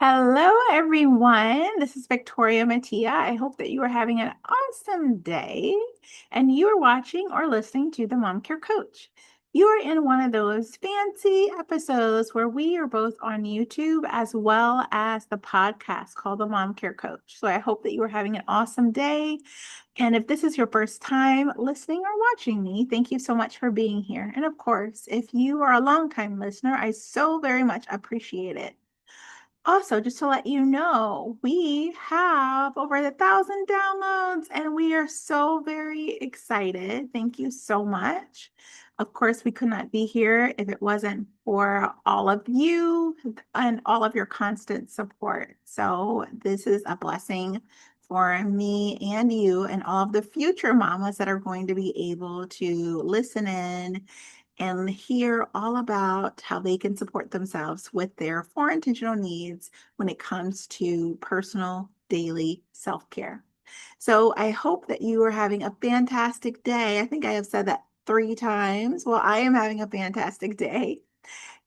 Hello, everyone. This is Victoria Mattia. I hope that you are having an awesome day and you are watching or listening to the Mom Care Coach. You are in one of those fancy episodes where we are both on YouTube as well as the podcast called the Mom Care Coach. So I hope that you are having an awesome day. And if this is your first time listening or watching me, thank you so much for being here. And of course, if you are a longtime listener, I so very much appreciate it. Also, just to let you know, we have over 1,000 downloads and we are so very excited. Thank you so much. Of course, we could not be here if it wasn't for all of you and all of your constant support. So, this is a blessing for me and you and all of the future mamas that are going to be able to listen in and hear all about how they can support themselves with their four intentional needs when it comes to personal daily self-care. So I hope that you are having a fantastic day. I think I have said that 3 times. Well, I am having a fantastic day.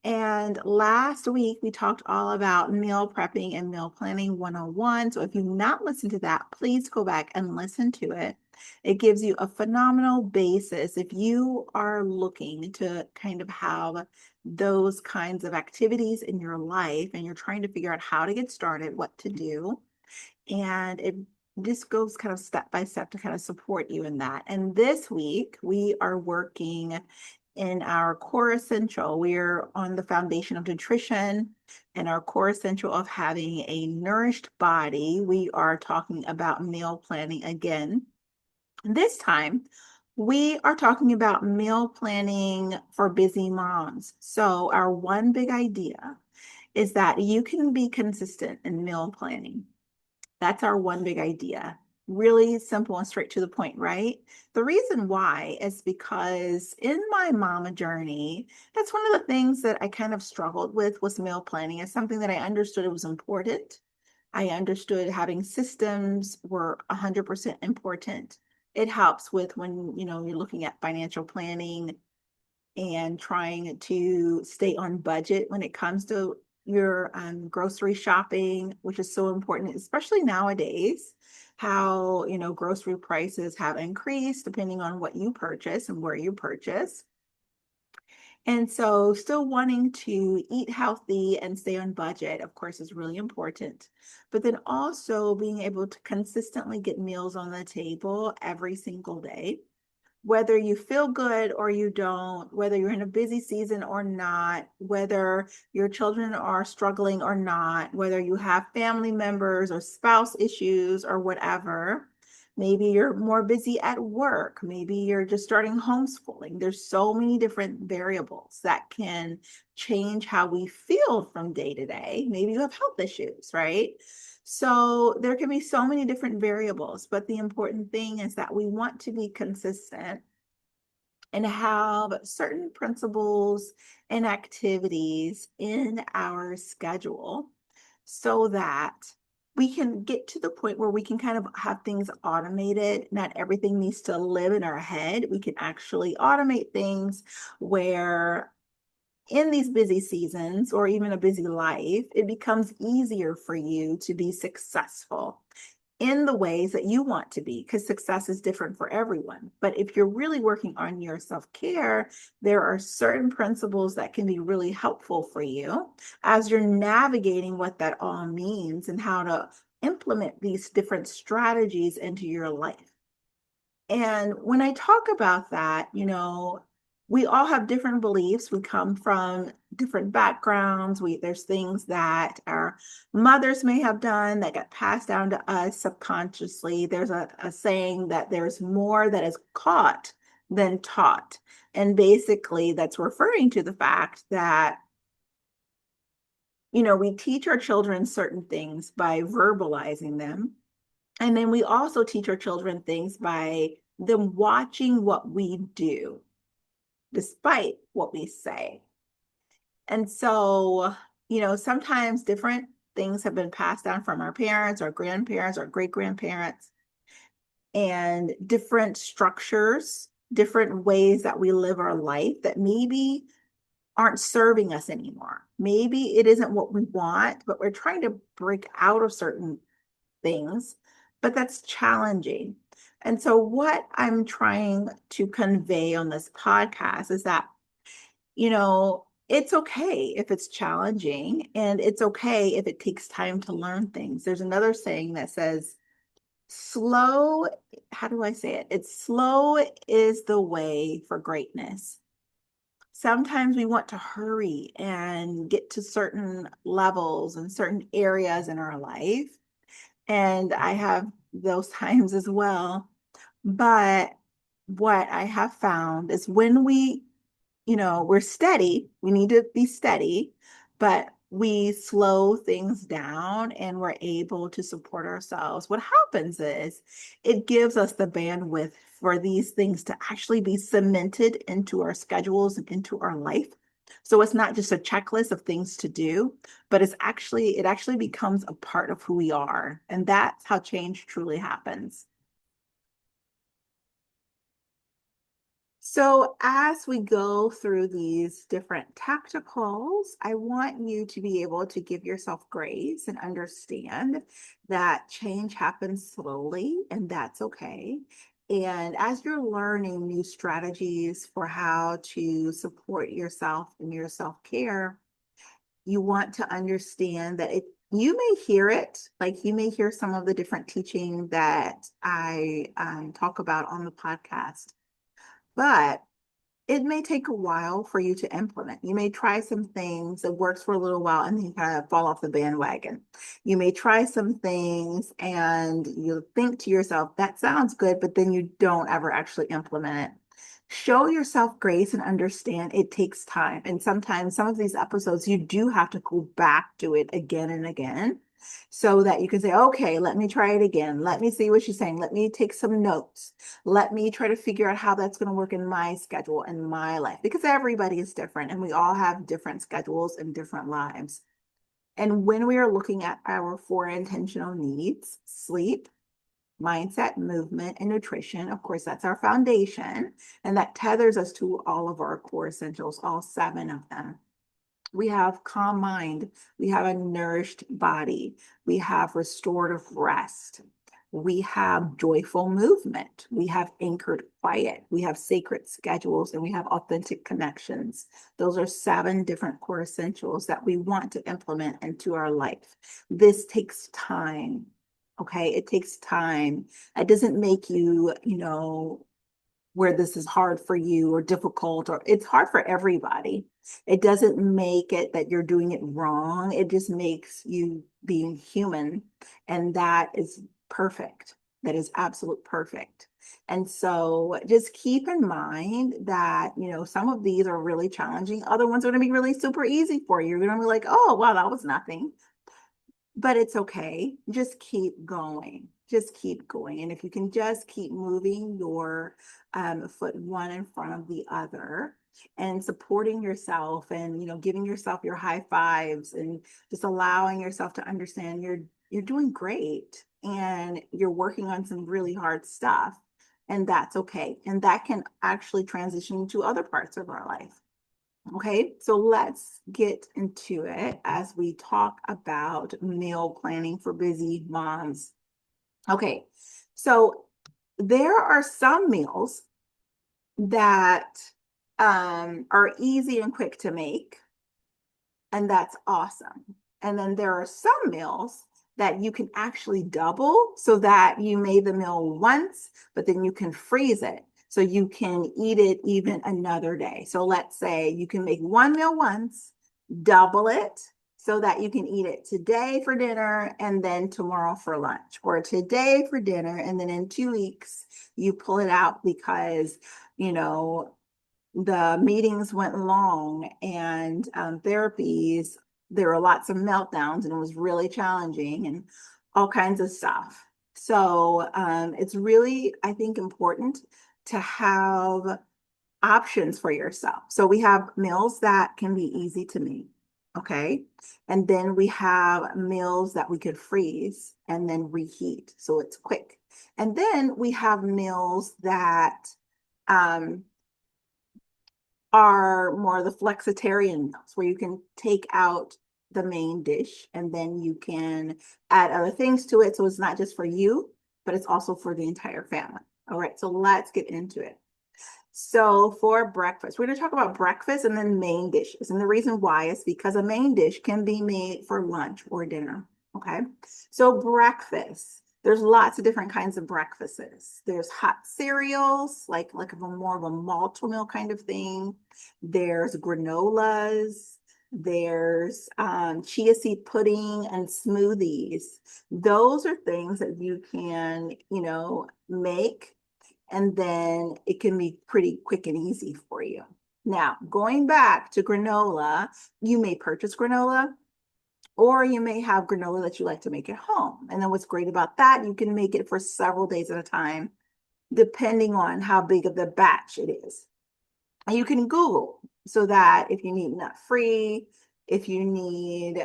And last week we talked all about meal prepping and meal planning 101. So if you've not listened to that, please go back and listen to it. It gives you a phenomenal basis if you are looking to kind of have those kinds of activities in your life and you're trying to figure out how to get started, what to do. And it just goes kind of step by step to kind of support you in that. And this week we are working in our core essential. We're on the foundation of nutrition and our core essential of having a nourished body. We are talking about meal planning again. This time, we are talking about meal planning for busy moms. So, our one big idea is that you can be consistent in meal planning. That's our one big idea. Really simple and straight to the point, right? The reason why is because in my mama journey, that's one of the things that I kind of struggled with was meal planning. It's something that I understood it was important. I understood having systems were 100% important. It helps with when, you're looking at financial planning and trying to stay on budget when it comes to your grocery shopping, which is so important, especially nowadays, how, grocery prices have increased depending on what you purchase and where you purchase. And so, still wanting to eat healthy and stay on budget, of course, is really important. But then also being able to consistently get meals on the table every single day, whether you feel good or you don't, whether you're in a busy season or not, whether your children are struggling or not, whether you have family members or spouse issues or whatever. Maybe you're more busy at work. Maybe you're just starting homeschooling. There's so many different variables that can change how we feel from day to day. Maybe you have health issues, right? So there can be so many different variables, but the important thing is that we want to be consistent and have certain principles and activities in our schedule so that we can get to the point where we can kind of have things automated. Not everything needs to live in our head. We can actually automate things where in these busy seasons or even a busy life, it becomes easier for you to be successful in the ways that you want to be, because success is different for everyone. But if you're really working on your self care, there are certain principles that can be really helpful for you as you're navigating what that all means and how to implement these different strategies into your life. And when I talk about that, we all have different beliefs. We come from different backgrounds. There's things that our mothers may have done that got passed down to us subconsciously. There's a saying that there's more that is caught than taught. And basically, that's referring to the fact that, we teach our children certain things by verbalizing them. And then we also teach our children things by them watching what we do, despite what we say. And so, sometimes different things have been passed down from our parents, our grandparents, our great grandparents, and different structures, different ways that we live our life that maybe aren't serving us anymore. Maybe it isn't what we want, but we're trying to break out of certain things, but that's challenging. And so, what I'm trying to convey on this podcast is that, it's okay if it's challenging, and it's okay if it takes time to learn things. There's another saying that says, slow, how do I say it? It's slow is the way for greatness. Sometimes we want to hurry and get to certain levels and certain areas in our life. And I have those times as well. But what I have found is when we're steady, we need to be steady, but we slow things down and we're able to support ourselves. What happens is it gives us the bandwidth for these things to actually be cemented into our schedules and into our life. So it's not just a checklist of things to do, but it actually becomes a part of who we are. And that's how change truly happens. So, as we go through these different tacticals, I want you to be able to give yourself grace and understand that change happens slowly, and that's okay. And as you're learning new strategies for how to support yourself in your self care, you want to understand that you may hear it, like you may hear some of the different teaching that I talk about on the podcast, but it may take a while for you to implement. You may try some things that works for a little while and then you kind of fall off the bandwagon. You may try some things and you think to yourself, that sounds good, but then you don't ever actually implement it. Show yourself grace and understand it takes time. And sometimes some of these episodes, you do have to go back to it again and again so that you can say, okay, let me try it again. Let me see what she's saying. Let me take some notes. Let me try to figure out how that's going to work in my schedule and my life, because everybody is different and we all have different schedules and different lives. And when we are looking at our four intentional needs, sleep, mindset, movement, and nutrition, of course, that's our foundation. And that tethers us to all of our core essentials, all seven of them. We have calm mind, we have a nourished body, we have restorative rest, we have joyful movement, we have anchored quiet, we have sacred schedules, and we have authentic connections. Those are seven different core essentials that we want to implement into our life. This takes time. Okay, it takes time. It doesn't make you, where this is hard for you or difficult, or it's hard for everybody. It doesn't make it that you're doing it wrong. It just makes you being human. And that is perfect. That is absolute perfect. And so just keep in mind that, some of these are really challenging. Other ones are going to be really super easy for you. You're going to be like, oh, wow, that was nothing. But it's okay. Just keep going. Just keep going. And if you can just keep moving your foot one in front of the other and supporting yourself and, giving yourself your high fives and just allowing yourself to understand you're doing great and you're working on some really hard stuff. And that's okay. And that can actually transition to other parts of our life. Okay, so let's get into it as we talk about meal planning for busy moms. Okay, so there are some meals that are easy and quick to make, and that's awesome. And then there are some meals that you can actually double so that you made the meal once, but then you can freeze it so you can eat it even another day. So let's say you can make one meal once, double it so that you can eat it today for dinner and then tomorrow for lunch, or today for dinner and then in 2 weeks you pull it out because the meetings went long and therapies, there were lots of meltdowns and it was really challenging and all kinds of stuff. So it's really, I think, important to have options for yourself. So we have meals that can be easy to make. Okay. And then we have meals that we could freeze and then reheat. So it's quick. And then we have meals that are more the flexitarian meals where you can take out the main dish and then you can add other things to it. So it's not just for you, but it's also for the entire family. All right, so let's get into it. So for breakfast, we're going to talk about breakfast and then main dishes. And the reason why is because a main dish can be made for lunch or dinner. Okay. So breakfast, there's lots of different kinds of breakfasts. There's hot cereals, like a more of a multi-meal kind of thing. There's granolas. There's chia seed pudding and smoothies. Those are things that you can, make, and then it can be pretty quick and easy for you. Now, going back to granola, you may purchase granola or you may have granola that you like to make at home. And then what's great about that, you can make it for several days at a time, depending on how big of the batch it is. And you can Google so that if you need nut free, if you need,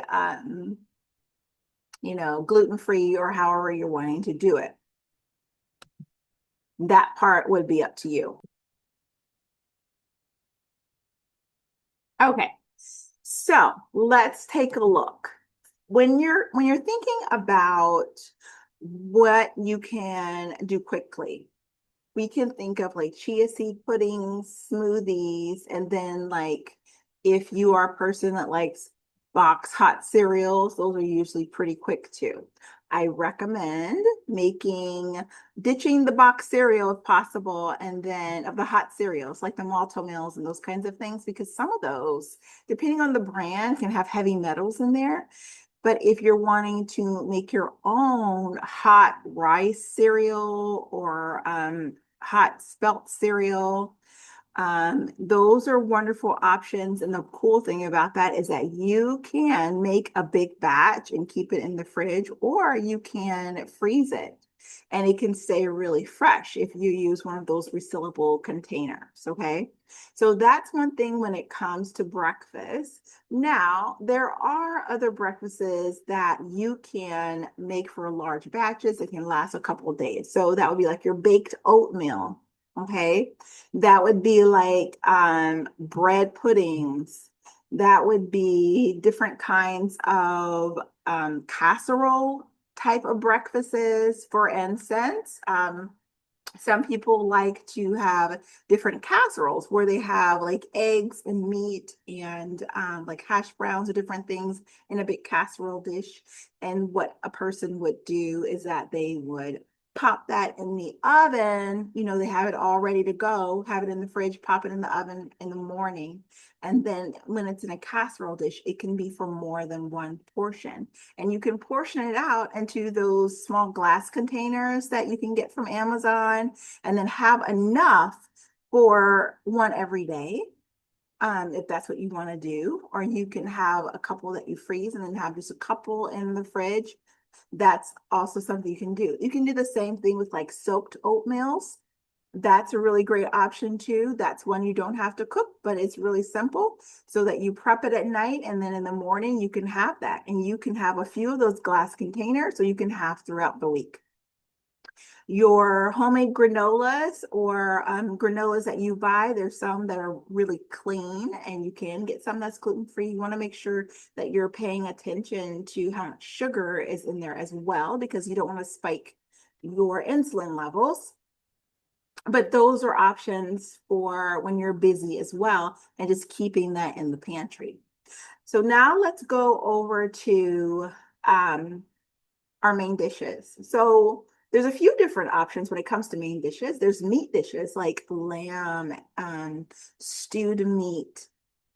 gluten free, or however you're wanting to do it, that part would be up to you. Okay, so let's take a look. When you're thinking about what you can do quickly, we can think of like chia seed puddings, smoothies, and then like if you are a person that likes box hot cereals, those are usually pretty quick too. I recommend ditching the box cereal if possible, and then of the hot cereals like the malto meals and those kinds of things, because some of those, depending on the brand, can have heavy metals in there. But if you're wanting to make your own hot rice cereal or hot spelt cereal, those are wonderful options. And the cool thing about that is that you can make a big batch and keep it in the fridge, or you can freeze it and it can stay really fresh if you use one of those resealable containers. Okay. So that's one thing when it comes to breakfast. Now, there are other breakfasts that you can make for large batches that can last a couple of days. So that would be like your baked oatmeal. Okay. That would be like bread puddings. That would be different kinds of casserole type of breakfasts. For instance, some people like to have different casseroles where they have like eggs and meat and like hash browns or different things in a big casserole dish. And what a person would do is that they would pop that in the oven. They have it all ready to go, have it in the fridge, pop it in the oven in the morning. And then when it's in a casserole dish, it can be for more than one portion. And you can portion it out into those small glass containers that you can get from Amazon, and then have enough for one every day, if that's what you want to do. Or you can have a couple that you freeze and then have just a couple in the fridge. That's also something you can do. You can do the same thing with like soaked oatmeals. That's a really great option too. That's one you don't have to cook, but it's really simple, so that you prep it at night and then in the morning you can have that. And you can have a few of those glass containers so you can have throughout the week. Your homemade granolas or granolas that you buy, there's some that are really clean and you can get some that's gluten-free. You want to make sure that you're paying attention to how much sugar is in there as well, because you don't want to spike your insulin levels. But those are options for when you're busy as well, and just keeping that in the pantry. So now let's go over to our main dishes. So there's a few different options when it comes to main dishes. There's meat dishes like lamb, stewed meat,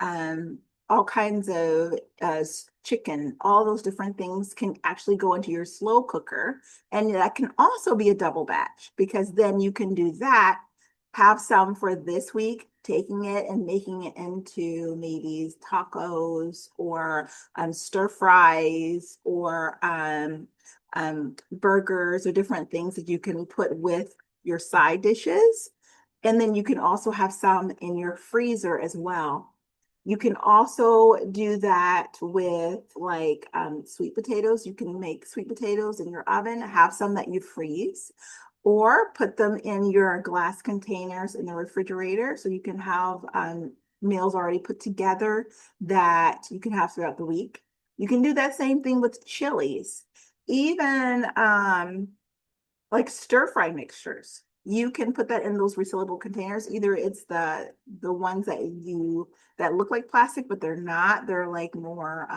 all kinds of chicken. All those different things can actually go into your slow cooker. And that can also be a double batch, because then you can do that, have some for this week, taking it and making it into maybe tacos or stir fries or burgers or different things that you can put with your side dishes. And then you can also have some in your freezer as well. You can also do that with like sweet potatoes. You can make sweet potatoes in your oven, have some that you freeze, or put them in your glass containers in the refrigerator so you can have meals already put together that you can have throughout the week. You can do that same thing with chilies. Even like stir fry mixtures. You can put that in those resealable containers. Either it's the ones that look like plastic, but they're not. They're like more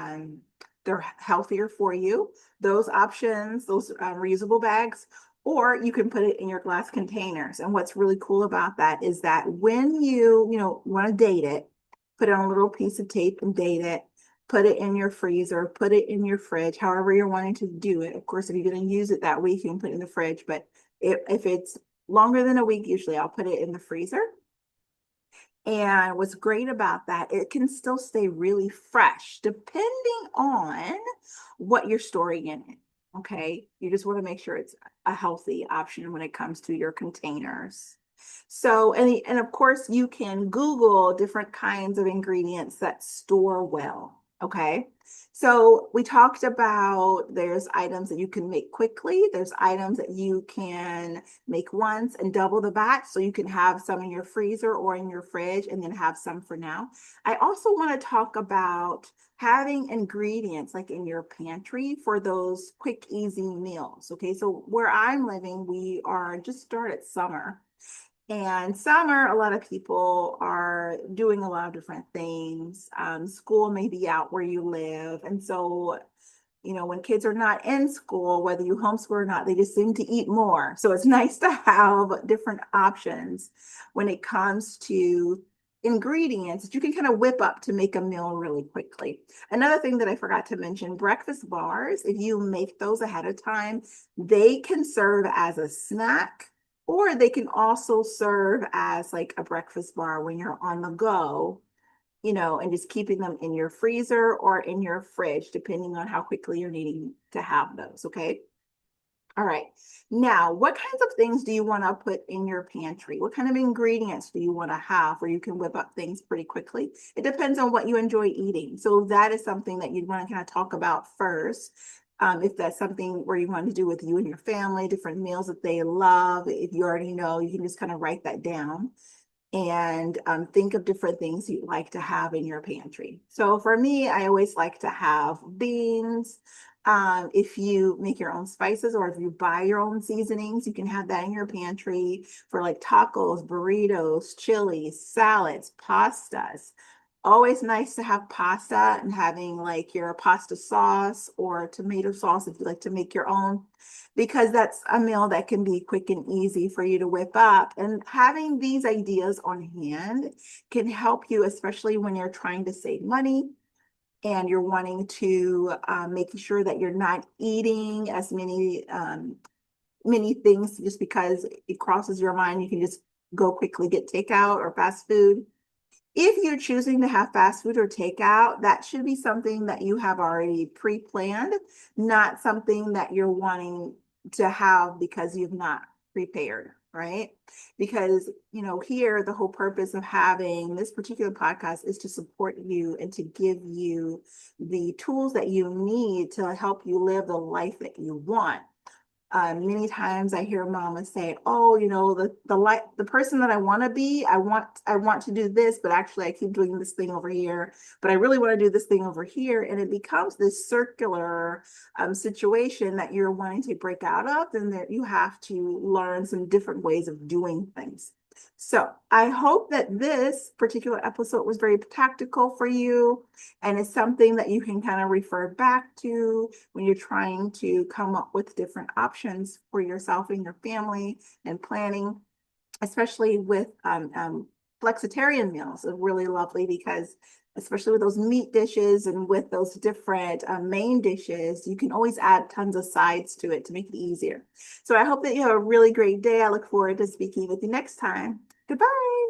they're healthier for you. Those options, those reusable bags, or you can put it in your glass containers. And what's really cool about that is that when you want to date it, put it on a little piece of tape and date it, put it in your freezer, put it in your fridge, however you're wanting to do it. Of course, if you're going to use it that week, you can put it in the fridge. But if it's longer than a week, usually I'll put it in the freezer. And what's great about that, it can still stay really fresh depending on what you're storing in it. Okay. You just want to make sure it's a healthy option when it comes to your containers. So, and of course, you can Google different kinds of ingredients that store well. Okay. So we talked about there's items that you can make quickly. There's items that you can make once and double the batch. So you can have some in your freezer or in your fridge and then have some for now. I also want to talk about having ingredients like in your pantry for those quick, easy meals. Okay. So where I'm living, we are just started summer. And summer, a lot of people are doing a lot of different things. School may be out where you live. And so, when kids are not in school, whether you homeschool or not, they just seem to eat more. So it's nice to have different options when it comes to ingredients that you can kind of whip up to make a meal really quickly. Another thing that I forgot to mention, breakfast bars, if you make those ahead of time, they can serve as a snack or they can also serve as like a breakfast bar when you're on the go, and just keeping them in your freezer or in your fridge, depending on how quickly you're needing to have those. Okay. All right. Now, what kinds of things do you want to put in your pantry? What kind of ingredients do you want to have where you can whip up things pretty quickly? It depends on what you enjoy eating. So that is something that you'd want to kind of talk about first. If that's something where you want to do with you and your family, different meals that they love, if you already know, you can just kind of write that down and think of different things you'd like to have in your pantry. So for me, I always like to have beans. If you make your own spices or if you buy your own seasonings, you can have that in your pantry for like tacos, burritos, chilies, salads, pastas. Always nice to have pasta and having like your pasta sauce or tomato sauce if you like to make your own, because that's a meal that can be quick and easy for you to whip up. And having these ideas on hand can help you, especially when you're trying to save money and you're wanting to make sure that you're not eating as many things just because it crosses your mind. You can just go quickly get takeout or fast food. If you're choosing to have fast food or takeout, that should be something that you have already pre-planned, not something that you're wanting to have because you've not prepared, right? Because, here the whole purpose of having this particular podcast is to support you and to give you the tools that you need to help you live the life that you want. Many times I hear mama say, "Oh, the person that I want to be, I want to do this, but actually I keep doing this thing over here, but I really want to do this thing over here," and it becomes this circular situation that you're wanting to break out of, and that you have to learn some different ways of doing things. So I hope that this particular episode was very tactical for you, and it's something that you can kind of refer back to when you're trying to come up with different options for yourself and your family and planning, especially with flexitarian meals are really lovely because especially with those meat dishes and with those different main dishes, you can always add tons of sides to it to make it easier. So I hope that you have a really great day. I look forward to speaking with you next time. Goodbye.